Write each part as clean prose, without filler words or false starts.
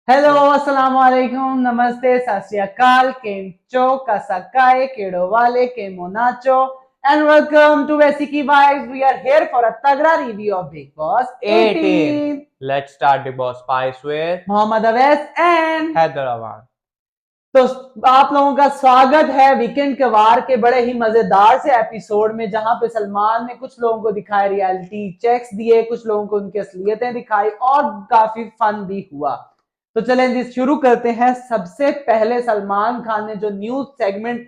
Hello अस्सलाम वालेकुम नमस्ते सत श्री अकाल केम चो कसकाए केड़ो वाले केमो नाचो एंड वेलकम टू वेसिकी vibes we are here for a तगड़ा review of Bigg Boss 18. 18 Let's start the boss spice with Mohammad Awais and Hyderabad. तो आप लोगों का स्वागत है वीकेंड के वार के बड़े ही मजेदार से एपिसोड में जहां पे सलमान ने कुछ लोगों को दिखाए रियलिटी चेक्स दिए, कुछ लोगों को उनकी असलियतें दिखाई और काफी फन भी हुआ। तो चलें जी शुरू करते हैं। सबसे पहले सलमान खान ने जो न्यूज सेगमेंट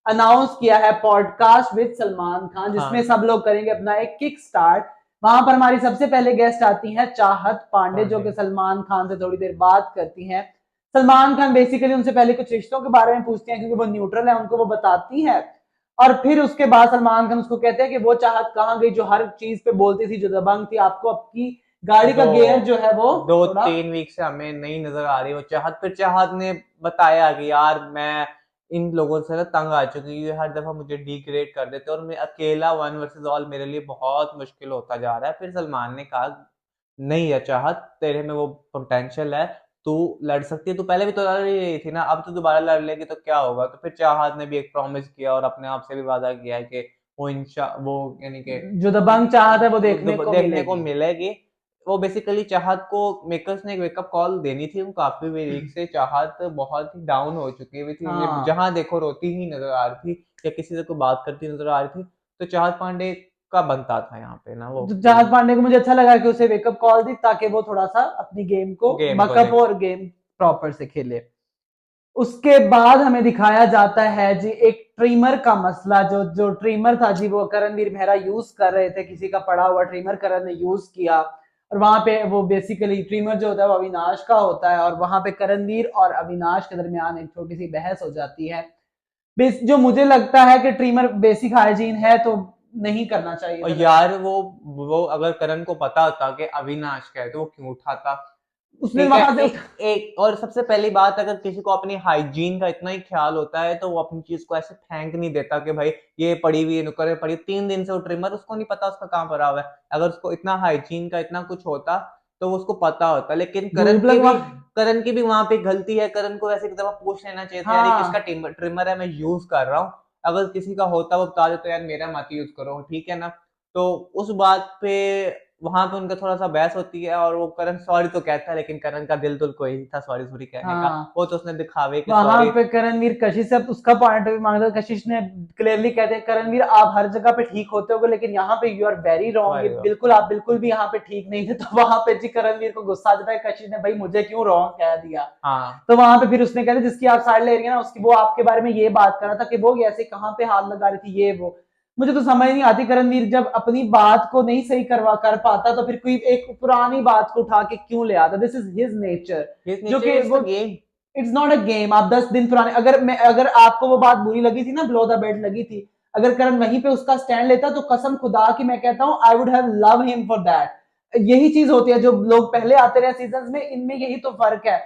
अनाउंस किया है पॉडकास्ट विद सलमान खान, जिसमें सब लोग करेंगे अपना एक किक स्टार्ट। वहां पर हमारी सबसे पहले गेस्ट आती हैं चाहत पांडे, जो कि सलमान खान से थोड़ी देर बात करती हैं। सलमान खान बेसिकली उनसे पहले कुछ रिश्तों के बारे में पूछते हैं क्योंकि वो न्यूट्रल है, उनको वो बताती है। और फिर उसके बाद सलमान खान उसको कहते हैं कि वो चाहत कहाँ गई जो हर चीज पे बोलती थी, जो दबंग थी, आपको आपकी गाड़ी का गियर जो है वो दो थोड़ा 3 वीक से हमें नहीं नजर आ रही वो चाहत। फिर चाहत ने बताया कि यार मैं इन लोगों से ना तंग आ चुकी हूँ, ये हर दफा मुझे डिग्रेड कर देते और मैं अकेला वन वर्सेस ऑल मेरे लिए बहुत मुश्किल होता जा रहा है। फिर सलमान ने कहा नहीं है चाहत, तेरे में वो पोटेंशियल है, तू लड़ सकती है, तू पहले भी तो लड़ रही थी ना, अब तो दोबारा लड़ लेगी तो क्या होगा। तो फिर चाहत ने भी एक प्रॉमिस किया और अपने आप से भी वादा किया है कि वो यानी कि जो दबंग चाहत है वो देखने को देखने को मिलेगी। मिलेगी। वो बेसिकली चाहत को मेकर्स ने एक वेकअप कॉल देनी थी। वो काफी वीक से चाहत बहुत ही डाउन हो चुकी हुई थी, उन्हें हाँ, जहां देखो रोती ही नजर आ रही थी या किसी से कोई बात करती नजर आ रही थी। तो चाहत पांडे का बनता था यहाँ पे ना वो तो चाहत पांडे को मुझे अच्छा लगा कि उसे वेकअप कॉल दी ताकि वो थोड़ा सा अपनी गेम को गेम को बकअप देख। और गेम प्रॉपर से खेले। उसके बाद हमें दिखाया जाता है जी एक ट्रिमर का मसला। जो जो ट्रिमर था जी वो करणवीर मेहरा यूज कर रहे थे, किसी का पड़ा हुआ ट्रिमर करण ने यूज किया। और वहां पे वो बेसिकली ट्रिमर जो होता है वो अविनाश का होता है, और वहां पे करणवीर और अविनाश के दरमियान एक छोटी सी बहस हो जाती है। जो मुझे लगता है कि ट्रिमर बेसिक हाइजीन है तो नहीं करना चाहिए और था यार वो अगर करण को पता होता कि अविनाश का है तो वो क्यों उठाता। उसने ठीक है, वहां से एक और सबसे पहली बात, अगर किसी को अपनी हाइजीन का इतना ही ख्याल होता है तो वो अपनी चीज को ऐसे फेंक नहीं देता कि भाई ये पड़ी हुई है नुकर पड़ी 3 दिन से वो ट्रिमर, उसको नहीं पता उसका कहाँ पड़ा हुआ है। अगर उसको इतना हाइजीन का इतना कुछ होता तो वो उसको पता होता। लेकिन धूप लगवा। करण की भी वहां पे गलती है। करण को ऐसे एक दफा पूछ लेना चाहिए था, यार ये किसका हाँ, ट्रिमर है, मैं यूज कर रहा हूँ। अगर किसी का होता वो बता दे तो यार मेरा मत यूज करो, ठीक है ना। तो उस बात पे वहां पे उनका थोड़ा सा बहस होती है और वो करण सॉरी तो कहता है, लेकिन करण का दिल तो कोई नहीं था सॉरी सॉरी कहने का। हाँ, वो तो उसने दिखावे कि वहां सॉरी। पे करणवीर कशिश से उसका पॉइंट ऑफ व्यू मांगता, कशिश ने क्लियरली कहते हैं करणवीर आप हर जगह पे ठीक होते हो लेकिन यहाँ पे यू आर वेरी रॉन्ग, ये बिल्कुल आप बिल्कुल भी यहाँ पे ठीक नहीं थे। तो वहां पे जी करणवीर को गुस्सा आ जाता है, कशिश ने भाई मुझे क्यों रॉन्ग कह दिया। हाँ, तो वहां पे फिर उसने कहते जिसकी आप साइड ले रही है ना उसकी, वो आपके बारे में ये बात कर रहा था कि वो ऐसे कहाँ पे हाथ लगा रही थी ये वो। मुझे तो समझ नहीं आती करणवीर जब अपनी बात को नहीं सही करवा कर पाता तो फिर कोई एक पुरानी बात को उठा के क्यों ले आता। This is his nature, his जो नेचर कि इज वो the game. It's not a game. आप 10 दिन पुराने, अगर आपको वो बात बुरी लगी थी ना, बिलो द बेल्ट लगी थी, अगर करण वहीं पे उसका स्टैंड लेता तो कसम खुदा की मैं कहता हूं I would have love him for that. यही चीज होती है, जो लोग पहले आते रहे सीजन में, इनमें यही तो फर्क है।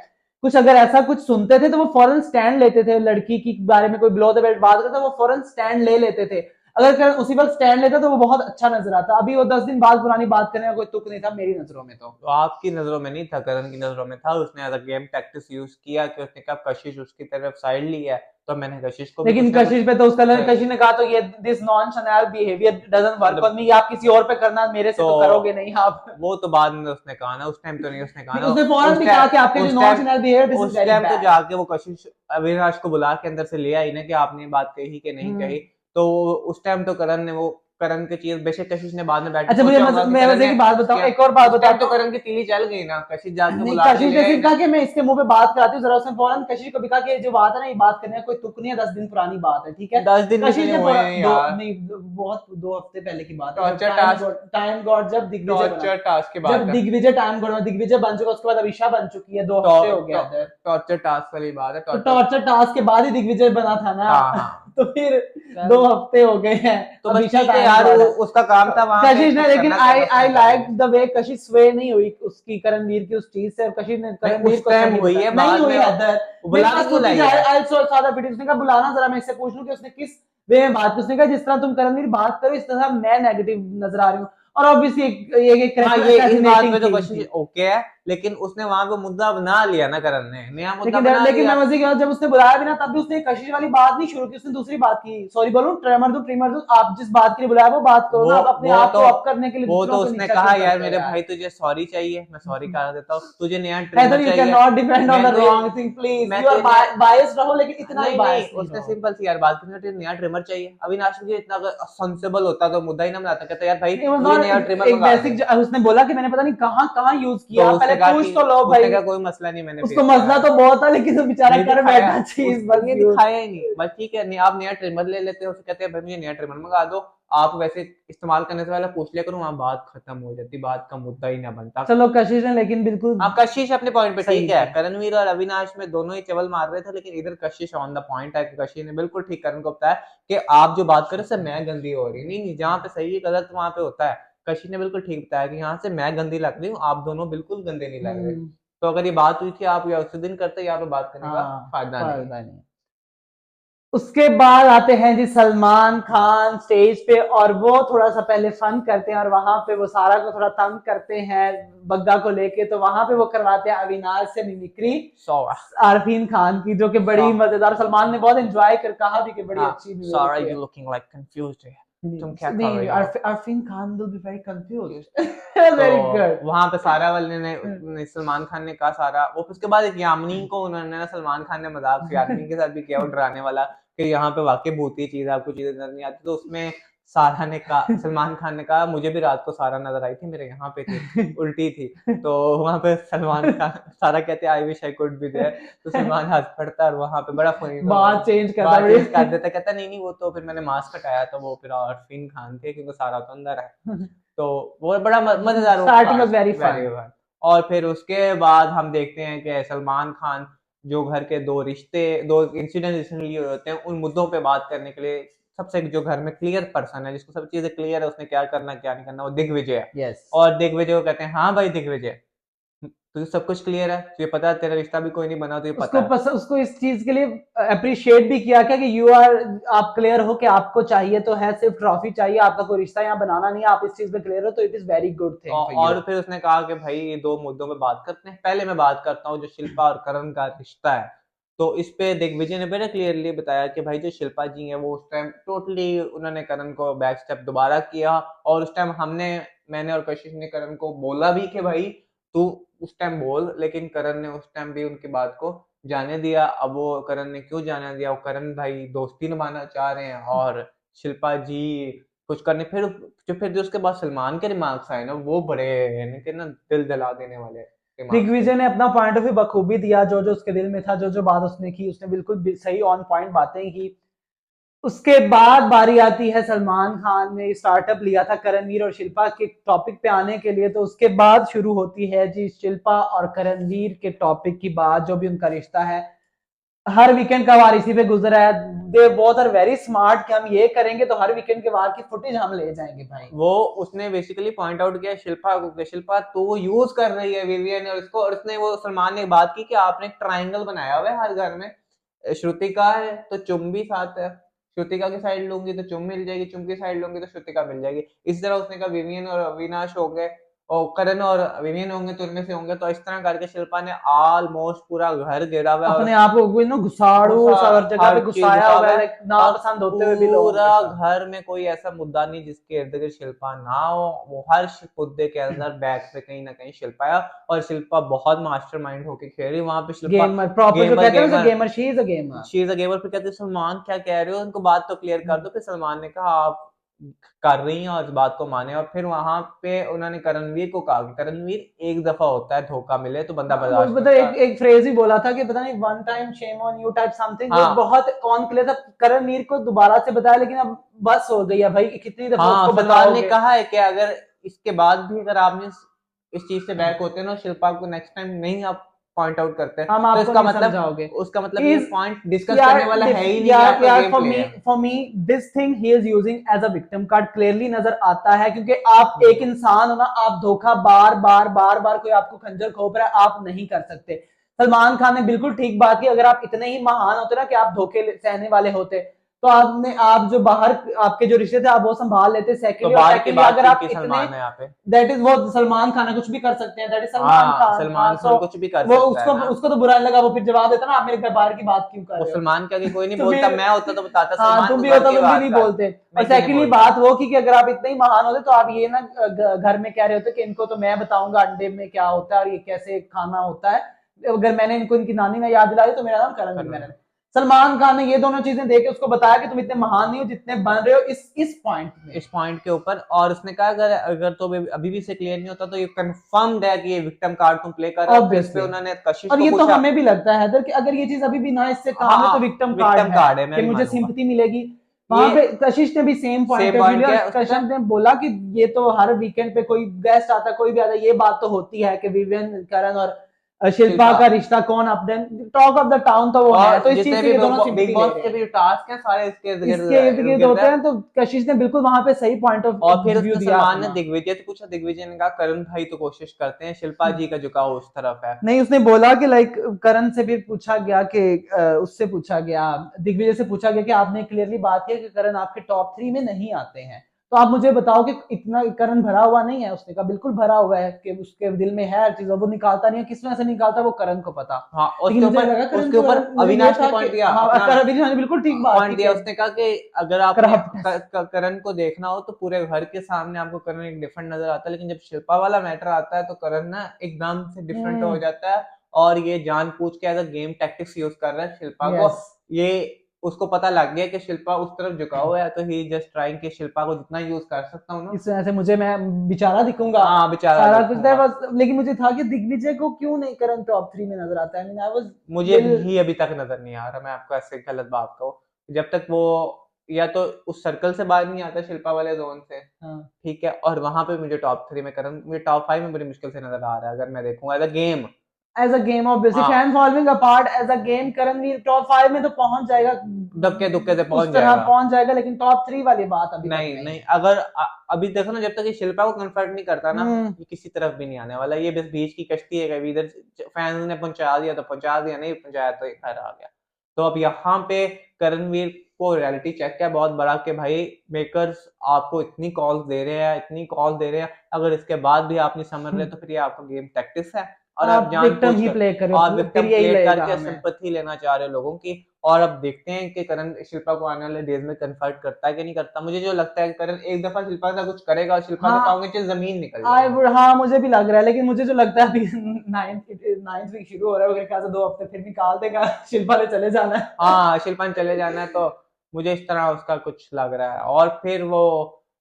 कुछ अगर ऐसा कुछ सुनते थे तो वो फौरन स्टैंड लेते थे, लड़की की बारे में कोई बिलो द बेल्ट बात करता वो फौरन स्टैंड ले लेते थे। अगर करण उसी वक्त स्टैंड लेता तो वो बहुत अच्छा नजर आता। अभी वो 10 दिन बाद पुरानी बात करने का कोई तुक नहीं था मेरी नजरों में तो। तो आपकी नजरों में नहीं था, करण की नजरों में था। उसने as a game tactics use किया कि उसने कहा कशिश उसकी तरफ साइड ली है तो मैंने कशिश को भी लेकिन कुछ ना कुछ। कशिश पे तो उसका कशिश ने कहा तो ये this non Chanel behaviour doesn't work on me, आप किसी और पे करना, मेरे से तो तो करोगे नहीं आप। वो तो बाद में उसने कहा ना, उस टाइम तो नहीं उसने कहा नहीं ना। उसने फौरन उस भी कहा कि आपके टाइम जो उस non time Chanel behaviour this is उस वेरी टाइम तो बैड। जाके वो कशिश अविनाश को बुला के अंदर से ले आई ना कि आपने ये बात कही कि नहीं कही। तो उस टाइम तो करण की चीज बेशक कशिश ने बाद में बैठ के अच्छा मुझे सोचा होगा कि मैं करण वैसे ने की बात बताऊं, किया। एक और बात उस टाइम बताता तो हूँ। करण की तीली चल गई ना, कशिश जाके नहीं बुला के कशिश ले ने आई सिर्फ ना। कहा कि मैं इसके मुंह पे बात कराती हूँ जरा, उसने फौरन कशिश को भी कहा कि जो बात है ना ये बात करने का कोई तुक नहीं है, 10 दिन पुरानी बात है, ठीक है। 10 दिन भी कशिश इतने ने हुए थोड़ा नहीं दो यार। नहीं बहुत 2 हफ्ते पहले की बात है जब टॉर्चर टास्क टाइम गॉड जब दिग्विजय बना, टॉर्चर टास्क की जब बात है। दिग्विजय टाइम गॉड दिग्विजय बन चुका उसके बाद अभिषा बन चुकी है, 2 हफ्ते हो गया इधर। टॉर्चर टास्क वाली बात है, तो टॉर्चर। टॉर्चर टास्क के बाद ही दिग्विजय बना था ना। हाँ हाँ। तो फिर चल 2 हफ्ते हो गए हैं। तो बस अभिषा ठीक है टाइम यार, गॉड है। उसका काम था वहां पे कशिश ने, कुछ लेकिन करना आई करना उसने आई कर लाइक लिया। द वे कशिश स्वे नहीं हुई उसकी करणवीर की उस चीज से, और कशिश ने नहीं करणवीर उस को टाइम सही हुई है, बताया नहीं बाद हुई में हैदर। मेरे बुला के पास क्यों फुटेज लाई है। आई सो सारा वीडियो, उसने कहा बुलाना जरा मैं इससे पूछ लूं कि उसने किस वे में बात की। उसने कहा जिस तरह तुम करणवीर बात करो इस तरह मैं नेगेटिव नजर आ रही हूँ। और ऑब्वियसली एक हाँ ये इस बात असैसिनेटिंग पे तो थिंग कशिश थी। ओके है। लेकिन उसने वहां पे मुद्दा बना लिया ना, करण ने नया मुद्दा लेकिन बना लेकिन लिया। मैं मजे की बात, जब उसने बुलाया भी ना तब भी उसने कशिश वाली बात नहीं शुरू की, उसने दूसरी बात की। सॉरी बोलूं, ट्रिमर दो, आप जिस बात के लिए बुलाया वो बात करो ना, आप अपने आप को अप करने के लिए वो दूसरों तो को उसने नीचा कहा क्यों यार करते हो मेरे यार? भाई तुझे सॉरी चाहिए, मैं सॉरी करा देता हूँ, तुझे नया ऐसा ट्रिमर यू कैन चाहिए, नॉट डिपेंड ऑन द मैं रॉन्ग थिंग प्लीज, मैं यू आर तुझे बायस रहो लेकिन इतना ही नहीं बायस नहीं उसने रहो। सिंपल सी यार बात की, तुझे नया ट्रिमर चाहिए। अविनाश मुझे इतना सेंसिबल होता तो मुद्दा ही ना बनाता, कहता यार भाई It was मुझे not नया ट्रिमर एक मंगा दे। बेसिक, उसने बोला कि मैंने पता नहीं कहाँ कहाँ यूज तो किया, उसने पहले कहा पूछ कि तो लो उसने भाई। कहा कोई मसला नहीं, मैंने उसको भेज मसला दिया। तो बहुत था लेकिन वो बेचारा नहीं कर दिखाया, बैठा चीज बस उसने यूज। दिखाया ही नहीं, बस ठीक है नहीं आप नया ट्रिमर ले लेते हो, कहते हैं भाई मुझे नया ट्रिमर मंगा दो, आप वैसे इस्तेमाल करने से पहले पूछ लिया करो, वहां बात खत्म हो जाती, बात का मुद्दा ही ना बनता। चलो कशिश ने लेकिन बिल्कुल हाँ कशिश अपने पॉइंट पे सही ठीक है, थी। करणवीर और अविनाश में दोनों ही चवल मार रहे थे, लेकिन इधर कशिश ऑन द पॉइंट है कि कशिश ने बिल्कुल ठीक करण को बताया कि आप जो बात करो उससे मैं गंदी हो रही, नहीं नहीं जहाँ पे सही है गलत वहां पे होता है। कशिश ने बिल्कुल ठीक बताया कि यहाँ से मैं गंदी लग रही हूँ, आप दोनों बिल्कुल गंदे नहीं लग रहे। तो अगर ये बात हुई थी आप या उसी दिन करते, यहाँ पे बात करने का हाँ फायदा नहीं है। फायदा नहीं। उसके बाद आते हैं जी सलमान खान स्टेज पे, और वो थोड़ा सा पहले फन करते हैं और वहां पे वो सारा को थोड़ा तंग करते हैं बग्गा को लेके, तो वहां पे वो करवाते हैं अविनाश से मिमिक्री आरफीन खान की, जो कि बड़ी मजेदार, सलमान ने बहुत एंजॉय कर कहा भी कि बड़ी अच्छी सारा मिमिक्री है। यू लुकिंग लाइक कंफ्यूज्ड है, तुम क्या कर रही नहीं, हो? Arfeen Khan will be very confused. तो वेरी गुड। वहां पे सारा वाले ने सलमान खान ने कहा सारा, वो उसके बाद एक यामिनी को उन्होंने ना सलमान खान ने मजाक यामिनी के साथ भी किया, वो डराने वाला कि यहाँ पे वाकई भूती चीज है, आपको चीजें नजर नहीं आती, तो उसमें सारा ने कहा, सलमान खान ने कहा मुझे भी रात को सारा नजर आई थी, मेरे यहाँ पे थी, उल्टी थी। तो वहां पे सलमान खान सारा कहते I wish I could be there, तो सलमान हंस पड़ता और वहां पे बड़ा फनी बात चेंज करता बात चेंज कर देता, कहता नहीं नहीं वो तो फिर मैंने मास्क हटाया तो वो फिर आरफीन खान थे क्योंकि सारा तो अंदर है। तो वो बड़ा मजेदार स्टार्टिंग वाज वेरी फन। और फिर उसके बाद हम देखते हैं कि सलमान खान जो घर के दो इंसिडेंट रिसेंटली हुए होते हैं उन मुद्दों पे बात करने के लिए सबसे जो घर में क्लियर पर्सन है, जिसको सब चीजें क्लियर है उसने क्या करना क्या नहीं करना, वो दिग्विजय है। यस। और दिग्विजय को कहते हैं हाँ भाई दिग्विजय तुझे सब कुछ क्लियर है, तुझे पता है तेरा रिश्ता भी कोई नहीं बना, तुझे पता है। उसको इस चीज के लिए अप्रिशिएट भी किया क्या कि यू आर, आप क्लियर हो कि आपको चाहिए तो है सिर्फ ट्रॉफी चाहिए, आपका कोई रिश्ता यहाँ बनाना नहीं है, आप इस चीज में क्लियर हो, तो it is very good thing for you. और फिर उसने कहा कि भाई ये दो मुद्दों पे बात करते हैं, पहले मैं बात करता हूँ जो शिल्पा और करण का रिश्ता है। तो इस पे दिग्विजय ने बड़े क्लियरली बताया कि भाई जो शिल्पा जी हैं वो उस टाइम टोटली उन्होंने करण को बैक स्टेप दोबारा किया, और उस टाइम मैंने और कशिश ने करण को बोला भी कि भाई तू उस टाइम बोल, लेकिन करण ने उस टाइम भी उनकी बात को जाने दिया। अब वो करण ने क्यों जाने दिया, वो करण भाई दोस्ती निभाना चाह रहे हैं और शिल्पा जी कुछ करने, फिर जो उसके बाद सलमान के रिमार्क्स आए ना वो बड़े यानी कि ना दिल जला देने वाले रिमार्क्स थे। दिग्विजय ने अपना पॉइंट ऑफ व्यू बखूबी दिया, जो जो उसके दिल में था, जो जो बात उसने की, उसने बिल्कुल सही ऑन पॉइंट बातें की। उसके बाद बारी आती है सलमान खान ने स्टार्टअप लिया था करणवीर और शिल्पा के टॉपिक पे आने के लिए, तो उसके बाद शुरू होती है जी शिल्पा और करणवीर के टॉपिक की बात, जो भी उनका रिश्ता है। हर वीकेंड का वार इसी पे गुजरा है। They both are very smart कि हम ये करेंगे तो हर वीकेंड के वार की फुटेज हम ले जाएंगे भाई। वो उसने बेसिकली पॉइंट आउट किया शिल्पा को कि शिल्पा तू यूज कर रही है विवियन और इसको, और उसने वो सलमान ने बात की कि आपने एक ट्रायंगल बनाया हुआ है हर घर में, श्रुतिका है तो चुम भी साथ है, श्रुतिका की साइड लूंगी तो चुम मिल जाएगी, चुम की साइड लूंगी तो श्रुतिका मिल जाएगी। इस तरह उसने कहा विवियन और अविनाश हो गए और करण और विवियन होंगे तो उनमें से होंगे, तो इस तरह करके शिल्पा ने ऑलमोस्ट पूरा घर घेरा हुआ है अपने आप को कोई ना घुसाड़ू हर जगह हर पे चीज घुसाया घुसा हुआ हुआ है, है, लाइक ना और पसंद होते हुए भी लोगों के पूरा साथ। घर में कोई ऐसा मुद्दा नहीं जिसके इर्द गिर्द शिल्पा ना हो, वो हर मुद्दे के अंदर बैक पे कहीं ना कहीं शिल्पा है, और शिल्पा बहुत मास्टरमाइंड होके खेल रही है वहां पे। शिल्पा गेमर प्रॉपर जो कहते हैं उसे gamer, she is a gamer. She is a gamer. फिर कहते हैं सलमान क्या कह रहे हो, उनको बात तो क्लियर कर दो। फिर सलमान ने कहा आप कर रही हैं और इस बात को माने, और फिर वहां पे उन्होंने करणवीर को कहा कि करणवीर एक दफा होता है धोखा मिले तो बंदा बर्दाश्त मतलब करता है। एक फ्रेज ही बोला था कि पता नहीं one time shame on you type something, हाँ बहुत ऑन क्लियर था। करणवीर को दोबारा से बताया लेकिन अब बस हो गई है भाई, कितनी दफा हाँ उसको सलमान ने बताओगे। कहा है कि अगर इसके बाद भी अगर आपने इस चीज से बैक होते हैं ना, शिल्पा को नेक्स्ट टाइम नहीं आप पॉइंट आउट करते हैं, हम तो आपको इसका नहीं मतलब समझाओगे। ये पॉइंट डिस्कस करने वाला है ही नहीं, ये आपका गेम प्ले है। For me this thing he is using as a victim card clearly नजर आता है, क्योंकि आप एक इंसान हो ना, आप धोखा बार बार बार बार कोई आपको खंजर खोप रहा है, आप नहीं कर सकते। सलमान खान ने बिल्कुल ठीक बात की, अगर आप इतने ही महान होते ना कि आप धोखे सहने वाले होते तो आप जो बाहर आपके जो रिश्ते थे आप वो संभाल लेते। तो सेकंडली बाहर की बात अगर आप की इतने, सलमान है यहाँ पे। दैट इज वो सलमान खान है, कुछ भी कर सकते हैं, दैट इज सलमान हाँ, खान। सलमान सो खान कुछ भी कर वो सकता है ना। उसको तो बुरा नहीं लगा, वो फिर जवाब देता ना, आप मेरे घर बाहर की बात क्यों कर वो रहे हो। सलमान के आगे कोई नहीं तो बोलता, फिर मैं होता तो बताता हाँ, सलमान तुम तू भी घर होता की तुम भी बात नहीं कर। बोलते। और मैं क्यों नहीं सेकंडली बोलता। बात वो कि अगर आप इतने ही महान होते तो आप ये ना घर में कह रहे होते कि इनको तो मैं बताऊंगा अंडे में क्या होता है और ये कैसे खाना होता है। अगर मैंने इनको इनकी नानी ने याद दिलाई तो मेरा नाम करणवीर मेनन है। सलमान खान ने ये दोनों चीजें देके उसको बताया कि तुम इतने महान नहीं हो जितने बन रहे हो इस पॉइंट में। इस पॉइंट के ऊपर, और उसने कहा अगर अगर तो अभी भी से क्लियर नहीं होता तो ये कंफर्म्ड है कि ये विक्टिम कार्ड तुम प्ले कर रहे हो। इस पे ऑब्वियसली। उन्होंने कशिश और को ये तो पूछा। हमें भी लगता है हैदर कि अगर ये चीज अभी भी ना इससे काम है हाँ, तो विक्टिम विक्टिम कार्ड है, मैं कि भी मुझे मानूंगा। सिंपैथी मिलेगी। वहां ये पे कशिश ने भी same point same of view point लिया क्या और है उसने कशिश कहा। ने बोला कि ये तो हर वीकेंड पे कोई गेस्ट आता है कोई भी आता है, ये बात तो होती है कि विवियन करण और शिल्पा शिल्पा का रिश्ता कौन अब टॉक ऑफ द टाउन तो वो है, और तो इस चीज जितने से भी ये दोनों बिग सिंपैथी ले बॉस रहे के हैं, भी टास्क हैं सारे इसके इर्द इसके इर्द गिर्द गिर्द गिर्द होते है। हैं। तो कशिश ने बिल्कुल वहां पे सही पॉइंट ऑफ और फिर व्यू उसने दिया सलमान ने अपना। दिग्विजय से पूछा, दिग्विजय ने कहा करण भाई तो कोशिश करते हैं, शिल्पा जी का झुकाव उस तरफ है। नहीं, उसने बोला कि लाइक करण से भी पूछा गया कि उससे पूछा गया, दिग्विजय से पूछा गया कि आपने क्लियरली बात की कि करण आपके टॉप 3 में नहीं आते हैं, तो आप मुझे बताओ कि इतना करण भरा हुआ नहीं है। उसने कहा बिल्कुल भरा हुआ है कि उसके दिल में है हर चीज, वो निकालता नहीं है, किस वजह से निकालता वो करण को पता। हाँ, लेकिन मुझे लगा करण उसके के ऊपर बारे में मुझे ये अविनाश ने था कि पॉइंट दिया हाँ, अपना, अविनाश ने बिल्कुल ठीक बात पॉइंट की दिया। कि उसने कहा कि अगर आपने करप्टनेस। करण को देखना हो तो पूरे घर के सामने आपको करण एक डिफरेंट नजर आता है, लेकिन जब शिल्पा वाला मैटर आता है तो करण ना एकदम से डिफरेंट हो जाता है। और ये जानबूझ के as a game tactics use कर रहा है शिल्पा को। यस, ये उसको पता लग गया कि शिल्पा उस तरफ झुका हुआ है, तो ही जस्ट ट्राइंग कि शिल्पा को जितना यूज कर सकता हूँ ना। इस वजह से मुझे मैं बेचारा दिखूंगा, हाँ, बेचारा सारा कुछ था दिखूंगा। बस। लेकिन मुझे था कि दिग्विजय को क्यों नहीं करण टॉप 3 में नजर आता है। आई मीन आई वाज मुझे भी अभी तक नजर नहीं आ रहा, मैं आपको ऐसे गलत बात कहूँ। जब तक वो या तो उस सर्कल से बाहर नहीं आता शिल्पा वाले जोन से, हाँ, ठीक है, और वहां पे मुझे टॉप 3 में करण, मुझे टॉप 5 में बड़ी मुश्किल से नजर आ रहा है अगर मैं देखूंगा as a game. As a game obviously हाँ, fan following apart as a game Karanveer top 5 में तो पहुंच जाएगा, धक्के धुक्के से पहुंच उस तरह जाएगा। पहुंच जाएगा, लेकिन टॉप 3 वाली बात अभी तक नहीं नहीं नहीं, है। अगर अभी देखो ना, जब तक ये शिल्पा को कन्फर्ट नहीं करता ना, हम्म, ये किसी तरफ भी नहीं आने वाला। ये बस बीच की कश्ती है, कभी इधर फैंस ने पहुंचा दिया तो पहुंचा दिया, नहीं पहुंचाया तो ये घर आ गया। तो अब यहाँ पे करणवीर को रियलिटी चेक है बहुत बड़ा कि भाई मेकर्स आपको इतनी कॉल्स दे रहे हैं, इतनी कॉल दे रहे हैं, अगर इसके बाद भी आप नहीं समझ रहे तो फिर ये आपका गेम टैक्टिक्स है और आप आप विक्टिम जानबूझ ही कर प्ले करो, और फिर विक्टिम यही प्ले लगेगा करके हमें। सिंपैथी लेना चाह रहे हो लोगों की। और अब देखते हैं कि करण शिल्पा को आने वाले डेज में कन्फर्ट करता है कि नहीं करता। मुझे जो लगता है कि करण एक दफा शिल्पा का कुछ करेगा और शिल्पा के हाँ, पाँव के नीचे जमीन निकल जाएगी। हाँ मुझे भी लग रहा है, लेकिन मुझे जो लगता है अभी नाइन्थ वीक शुरू हो रहा है, मेरे ख्याल से 2 हफ्ते फिर निकाल देगा, शिल्पा ने चले जाना है। हाँ, शिल्पा ने चले जाना है, तो मुझे इस तरह उसका कुछ लग रहा है। और फिर वो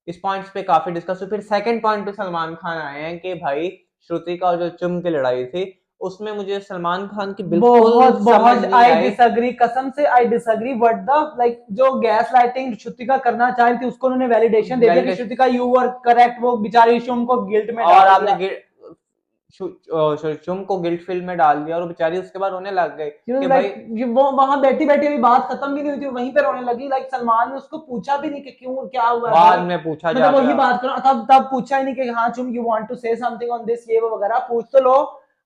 इस पॉइंट्स पे काफी डिस्कस हुई। फिर सेकंड पॉइंट पे सलमान खान आए हैं कि भाई श्रुति का और जो चुम की लड़ाई थी उसमें मुझे सलमान खान की बिल्कुल बहुत समझ बहुत नहीं आई आई। डिसएग्री, कसम से I disagree what the like जो गैस लाइटिंग श्रुतिका करना चाह रही थी उसको उन्होंने वैलिडेशन दे दिया कि validation, Shrutika you were correct, वो बेचारी शुम को गिल्ट में और डाल आपने दिया। चुम को गिल्ट फील्ड में डाल दिया और वो बेचारी उसके बाद रोने लग गई कि भाई। लाइक वो वहां बैठी बैठी अभी बात खत्म भी नहीं हुई थी, वहीं पे रोने लगी। लाइक सलमान ने उसको पूछा भी नहीं कि क्यों क्या हुआ है बाद भाई, में पूछा मतलब जाके, वही बात करो, तब तब पूछा ही नहीं कि हाँ तुम you want to say something on this ये वो वगैरह पूछ तो लो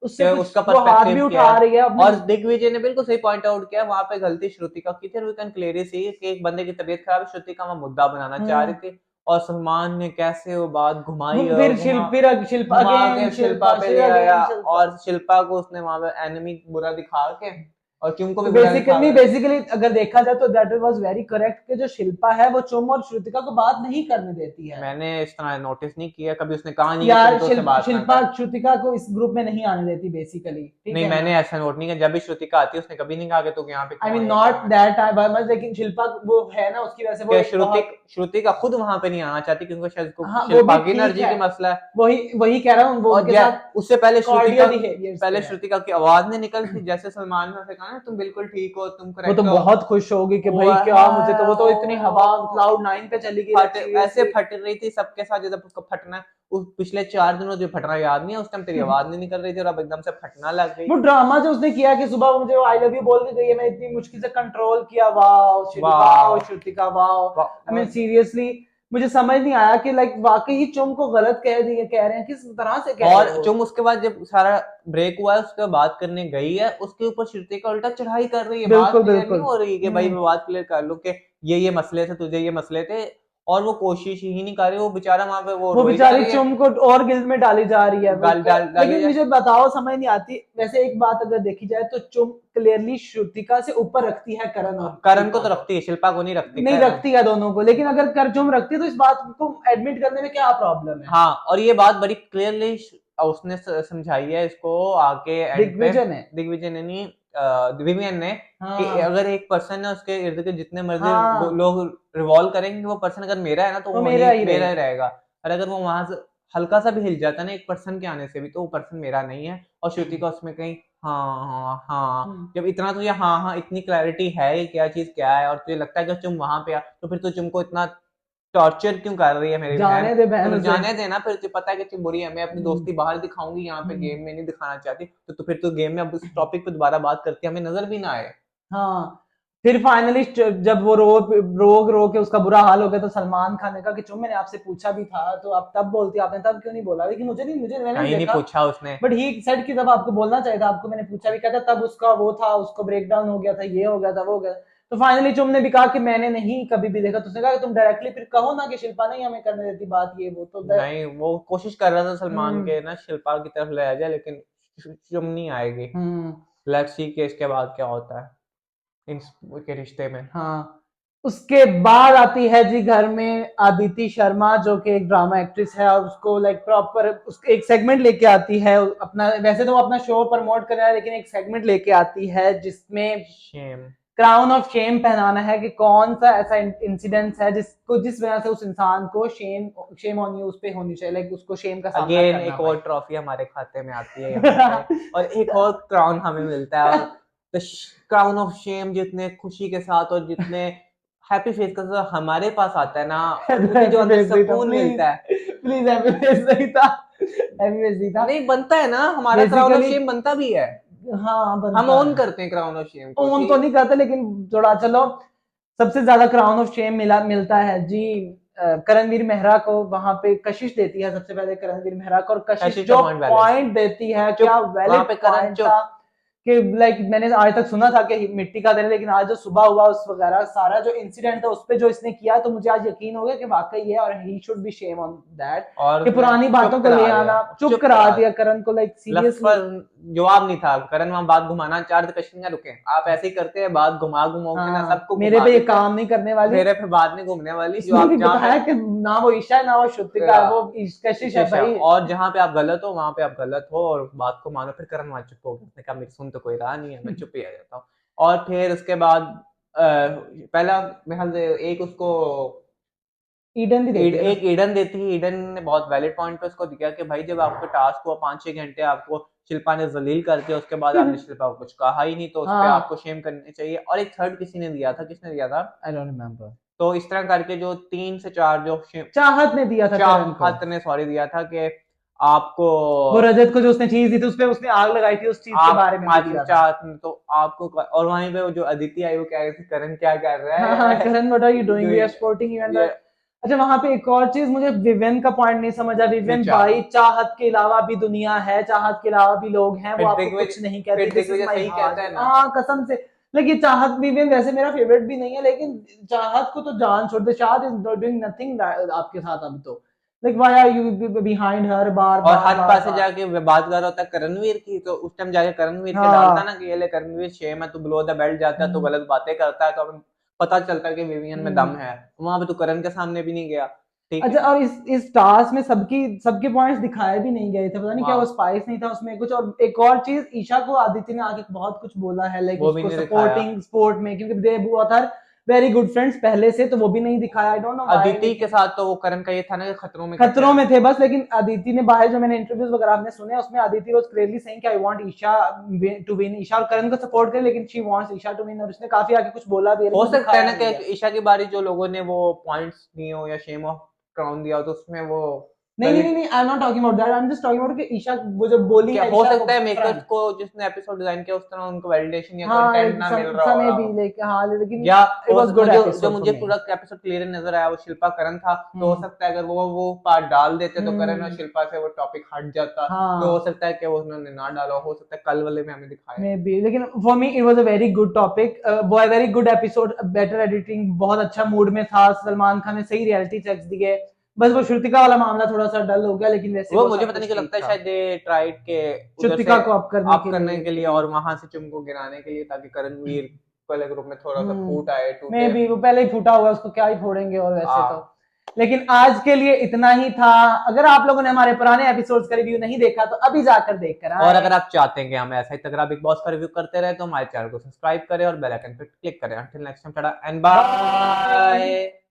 उससे कुछ, उसका वो हाथ भी पर्सपेक्टिव क्या उठा है। रही है अपने। और दिग्विजय ने बिल्कुल सही पॉइंट आउट किया, वहां पे गलती श्रुतिका की थी। वी कैन क्लियरली सी कि एक बंदे की तबीयत खराब है, श्रुतिका वहां मुद्दा बनाना चाह रही थी और सलमान ने कैसे वो बात घुमाई और फिर शिल्पा घुमा अगेन के शिल्पा पे ले अगेन आया शिल्पा। और शिल्पा को उसने वहां पे एनिमी बुरा दिखा के और चुम को भी तो बुरा दिखा के। बेसिकली अगर देखा जाए तो दैट वाज वेरी करेक्ट कि जो शिल्पा है वो चुम और श्रुतिका को बात नहीं करने देती है। मैंने इस तरह नोटिस नहीं किया कभी, उसने कहा नहीं कि यार चुम तो उससे बात ना शिल्पा कर। श्रुतिका को इस ग्रुप में नहीं आने देती बेसिकली, ठीक नहीं, है मैंने ना। ऐसा नोट नहीं किया, जब भी श्रुतिका आती है उसने कभी नहीं कहा कि तू यहाँ पे आई क्यों मीन आई है, नॉट क्या है। दैट टाइम, लेकिन शिल्पा वो है ना उसकी वजह से वो कि एक बहुत, श्रुतिका खुद वहां पे नहीं आना चाहती क्योंकि शायद उसको हाँ वो शिल्पा भी की ठीक एनर्जी है, की मसला है। वही वही कह रहा हूँ वो और उनके साथ उससे पहले कॉर्डियल बिहेवियर पहले है। श्रुतिका की आवाज नहीं निकल थी, जैसे सलमान ने उसे कहा ना तुम बिल्कुल ठीक हो, तुम वो तो करेक्ट हो। बहुत खुश होगी कि भाई क्या, मुझे तो वो तो इतनी हवा क्लाउड 9 पे चली गई, फट ऐसे सीरियसली। फट रही थी सबके साथ जैसे उसको फटना है। उस पिछले 4 दिनों जो फटना याद नहीं है, उस टाइम तेरी आवाज नहीं निकल रही थी और अब एकदम से फटना लग गई। वो ड्रामा जो उसने किया कि सुबह वो मुझे आई लव यू बोल के गई है, मैं इतनी मुश्किल से कंट्रोल किया, वाओ वाह wow Shrutika wow. I mean वाह, सीरियसली मुझे समझ नहीं आया कि लाइक वाकई ही चुम को गलत कह रहे हैं, किस तरह से कह रहे और हैं वो। चुम उसके बाद जब सारा ब्रेक हुआ है उसके बाद बात करने गई है, उसके ऊपर श्रुति का उल्टा चढ़ाई कर रही है, बात बिल्कुल क्लियर नहीं बिल्कुल। हो रही कि भाई मैं बात क्लियर कर लूं कि ये मसले थे, तुझे ये मसले थे, और वो कोशिश ही नहीं कर रही। वो बेचारा वहां पे वो वो रोई जा बेचारी रही है, चुम को और गिल्ट में डाली जा रही है वो डाली लेकिन जा। मुझे बताओ समझ नहीं आती, वैसे एक बात अगर देखी जाए तो चुम क्लियरली श्रुतिका से ऊपर रखती है करण और करण को शिल्पा तो रखती है, शिल्पा को नहीं रखती। नहीं रखती है दोनों को, लेकिन अगर कर चुम रखती है तो इस बात को एडमिट करने में क्या प्रॉब्लम है। हाँ, और ये बात बड़ी क्लियरली उसने समझाई है इसको आके एंड पे, दिग्विजय ने। दिग्विजय ने नहीं, विवियन ने, कि हाँ अगर एक पर्सन है उसके इर्द गिर्द जितने मर्जी हाँ लोग रिवॉल्व करेंगे, वो पर्सन अगर मेरा है ना तो वो वो मेरा वही ही मेरा ही रहेगा। रहेगा। और अगर वो वहां से हल्का सा भी हिल जाता है ना एक पर्सन के आने से भी, तो वो पर्सन मेरा नहीं है। और श्रुति का उसमें कहीं हाँ हाँ हाँ, जब इतना तुझे हाँ हाँ इतनी क्लैरिटी है कि क्या चीज क्या है, और तुझे लगता है कि तुम वहां पे आ, तो फिर तो तुमको इतना टॉर्चर क्यों कर रही है मेरी बहन। जाने दे बहन तो उसे। जाने देना, फिर तुझे पता है कि तुम बुरी है, मैं अपनी दोस्ती बाहर दिखाऊंगी, यहाँ पे गेम में नहीं दिखाना चाहती, तो फिर तो गेम में अब इस टॉपिक पे दोबारा बात करती हमें नजर भी ना आए। हाँ फिर फाइनली जब वो रो के उसका बुरा हाल हो गया तो सलमान खान ने कहा कि चुम मैंने आपसे पूछा भी था, तो आप तब बोलती, आपने तब क्यों नहीं बोला, लेकिन मुझे मैंने नहीं कहीं नहीं देखा। पूछा उसने। बट ही सेड कि तब आपको बोलना चाहिए था, आपको मैंने पूछा भी क्या था, तब उसका वो था, उसको ब्रेक डाउन हो गया था, ये हो गया था, वो हो गया था। तो फाइनली चुम ने भी कहा कि मैंने नहीं कभी भी देखा, तो उसने कहा कि तुम डायरेक्टली फिर कहो ना कि शिल्पा नहीं हमें करने देती बात, ये वो तो नहीं, वो कोशिश कर रहा था सलमान हम्म के ना शिल्पा की तरफ ले जाए, लेकिन तुम नहीं आएगी। हम्म लेट्स सी कि इसके बाद क्या होता है इन के रिश्ते में। हाँ। उसके बाद आती है जी घर में आदिति शर्मा, जो कि एक ड्रामा एक्ट्रेस है, और उसको लाइक प्रॉपर उसको एक सेगमेंट लेके आती है अपना, वैसे तो वो अपना शो प्रमोट कर रहा है लेकिन एक सेगमेंट लेके आती है जिसमें शेम। क्राउन ऑफ शेम पहनाना है कि कौन सा ऐसा इंसिडेंट है जिस वजह से उस इंसान को शेम ऑन यू उस पे होनी चाहिए, लाइक उसको शेम का सामना अगेन करना एक और पड़े। ट्रॉफी हमारे खाते में आती है यहाँ पे, और एक और क्राउन हमें मिलता है, और द क्राउन ऑफ शेम जितने खुशी के साथ और जितने हैप्पी फेस के साथ हमारे पास आता है ना, और मुझे जो अंदर सुकून मिलता है। प्लीज एमबीबीएस नहीं था, एमबीबीएस नहीं था। नहीं बनता है ना, हमारा क्राउन ऑफ बेसिकली शेम बनता भी है, हाँ हम बनता ओन है। करते हैं क्राउन ऑफ शेम को ओन कि तो नहीं करते लेकिन थोड़ा चलो, सबसे ज्यादा क्राउन ऑफ शेम मिलता है जी करणवीर मेहरा को। वहां पे कशिश देती है सबसे पहले करणवीर मेहरा को, और कशिश कशिश का जो पॉइंट वैलिड, पॉइंट देती है चुप, क्या वहां वैलिड पे करण पॉइंट चुप। था कि लाइक मैंने आज तक सुना था कि मिट्टी का दिन है, लेकिन आज जो सुबह हुआ उस वगैरह सारा जो इंसिडेंट था उस पे जो इसने किया, तो मुझे आज यकीन हो गया कि वाकई है, और he should be shame on that और कि उसने पुरानी बातों चुप को ले करा दिया, आना, चुप चुप करा करा दिया करण को, लाइक सीरियसली। लफ्ज जवाब नहीं था। करण वहां बात घुमाना चाह रहे थे, कश्मीर में रुके, आप ऐसे ही करते हैं बात घुमा घुमा के ना, हाँ सबको मेरे घुमा पे ये देते हैं, काम नहीं करने वाली। मेरे पे बात नहीं घूमने वाली, जो इसने भी आप जहाँ पे बताया कि ना वो ईशा है ना वो श्रुतिका है, वो कशिश है भाई। और जहाँ पे आप गलत हो वहां पे आप गलत हो, और बात को मानो। फिर करण वहां चुप हो गया, उसने कहा मेरी सुन तो कोई रहा नहीं है, मैं चुप ही आ जाता हूँ। और फिर उसके बाद पहला मेरे ख्याल से एक उसको ईडन भी देती है ना। एक ईडन देती है। ईडन ने बहुत वैलिड पॉइंट पे उसको दिया कि भाई जब आपको टास्क हुआ 5-6 घंटे आपको शिल्पा ने जलील कर दिया, उसके बाद आपने शिल्पा को कुछ कहा ही नहीं, तो उस पे आपको हाँ शेम करनी चाहिए। और एक थर्ड किसी ने दिया था, किसने दिया था, आई डोंट रिमेम्बर। तो इस तरह करके जो 3 से 4 जो चाहत ने दिया था करण को, चाहत ने सॉरी दिया था कि आपको वो रजत को जो उसने चीज दी थी उस पे उसने आग लगाई थी, उस चीज के आप बारे में भी माचिस दिया था। चाहत ने तो आपको और वहीं पे वो जो अदिति आई वो कह रही थी करण क्या कर रहा हाँ हाँ है Karan what are you doing, we are supporting you and. ये अच्छा वहां पे एक और चीज मुझे विवेन का पॉइंट नहीं समझा। विवेन रिचा। भाई चाहत के अलावा भी दुनिया है, चाहत के अलावा भी लोग हैं, वो फिर आपको दिग्विजय कुछ नहीं कहती, फिर दिस इज दिग्विजय माई सही कहता हार्ट। है ना। हाँ कसम से। लेकिन चाहत विवेन वैसे मेरा फेवरेट भी नहीं है, लेकिन चाहत को तो जान छोड़ दे, चाहत इज डूइंग नथिंग आपके साथ अभी तो, like why are you behind हर बार और बार हर बार पास से बार। जाके बात कर रहा होता है करणवीर की, तो उस टाइम जाके करणवीर के डालता ना हाँ कि ये ले करणवीर शेम है, तू बिलो द बेल्ट जाता है, तो हम्म, गलत बातें करता है, तो हमें पता चलता है कि विवियन में दम हम्म। है। वहां पे तू करण के सामने भी नहीं गया, ठीक अच्छा है। और इस टास्क में सबके पॉइंट्स दिखाए भी नहीं गए थे, पता नहीं क्या वो वहाँ स्पाइस नहीं था उसमें कुछ। और एक और चीज, ईशा को आदित्य ने आके बहुत कुछ बोला है, लाइक वो भी उसको नहीं दिखाया। सपोर्टिंग स्पोर्ट में, क्योंकि they both are very good friends पहले से, तो वो भी नहीं दिखाया, I don't know why. Aditi के साथ तो वो करण का ये था ना कि खतरों में कैसे खतरों है। में थे बस, लेकिन अदिति ने बाहर जो मैंने इंटरव्यूज वगैरह आपने सुने उसमें अदिति वाज क्लियरली सेइंग कि I want Isha to win, Isha और करण को सपोर्ट करे लेकिन she wants Isha to win, और उसने काफी आगे कुछ बोला भी है, हो लेकिन सकता है दिखाया ना नहीं कि गया। ईशा की बारी जो लोगों ने वो पॉइंट्स दिए हो या शेम ऑफ क्राउन दिया हो, तो उसमें वो नहीं, I am not talking about that, I am just talking about कि ईशा वो जो बोली क्या है, हो ईशा सकता है को मेकर्स front- को जिसने एपिसोड डिजाइन किया उस तरह उनको वैलिडेशन या हाँ कंटेंट ना मिल रहा समय होगा, भी लेकिन हाँ लेकिन या it was good जो episode मुझे for me। पूरा एपिसोड क्लियर नजर आया वो शिल्पा करण था, तो हो हम्म, सकता है अगर वो पार्ट डाल देते तो करण और हम्म, शिल्पा से वो टॉपिक हट जाता, तो हो हाँ सकता है कि वो उन्होंने ना डाला, हो सकता है कल वाले में हमें दिखाया। मे बी, लेकिन for me it was a very good topic, very good episode, better editing, बहुत अच्छा मूड में था, सलमान खान ने सही रियलिटी चेक्स दिए, बस वो श्रुतिका वाला मामला थोड़ा सा डल हो गया, लेकिन वैसे वो वो मुझे सब पता नहीं कुछ क्यों ठीक लगता है था। शायद दे ट्राइड के उधर से श्रुतिका को अप अप करने के लिए और वहां से चुम को गिराने के लिए, ताकि करणवीर वाले ग्रुप में थोड़ा सा फूट आए मे टूटे। बी वो पहले ही फूटा हुआ है, उसको क्या ही फोड़ेंगे, और वैसे हाँ। तो लेकिन आज के लिए इतना ही था। अगर आप लोगों ने हमारे पुराने एपिसोड्स का रिव्यू नहीं देखा तो अभी जाकर देख कर और आए। अगर आप चाहते हैं कि हम ऐसा ही तगड़ा बिग बॉस का रिव्यू करते रहे तो हमारे चैनल को सब्सक्राइब करें और बेल आइकन पर क्लिक करें। Until next time, tata and bye. Bye.